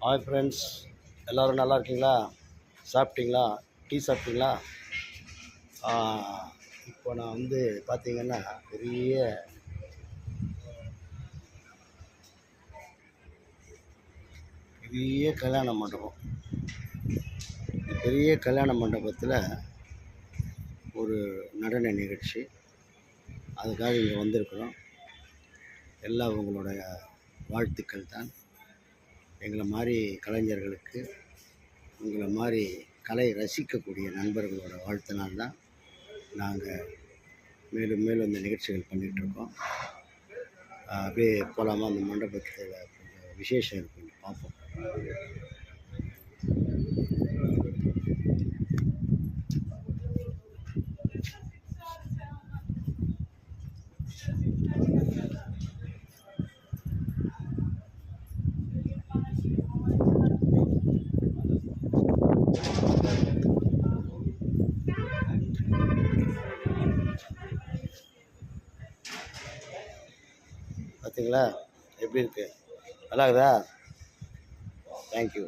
Hi friends, எல்லோரும் நல்லா இருக்கீங்களா? சாப்பிட்டீங்களா? டீ சாப்பிட்டீங்களா? இப்போ நான் வந்து பார்த்தீங்கன்னா பெரிய கல்யாண மண்டபம். பெரிய கல்யாண மண்டபத்தில் ஒரு நடன நிகழ்ச்சி, அதுக்காக இங்கே வந்திருக்கிறோம். எல்லாம் உங்களுடைய வாழ்த்துக்கள் தான். எங்களை மாதிரி கலைஞர்களுக்கு, உங்களை மாதிரி கலை ரசிக்கக்கூடிய நண்பர்களோட வாழ்த்தினால்தான் நாங்கள் மேலும் மேலும் இந்த நிகழ்ச்சிகள் பண்ணிகிட்ருக்கோம். அப்படியே போகலாமா? அந்த மண்டபத்தில் கொஞ்சம் விசேஷம் இருக்குங்க, பார்ப்போம். பார்த்தீங்களா எப்படி இருக்குது? நல்லா இருக்குதா? தேங்க்யூ.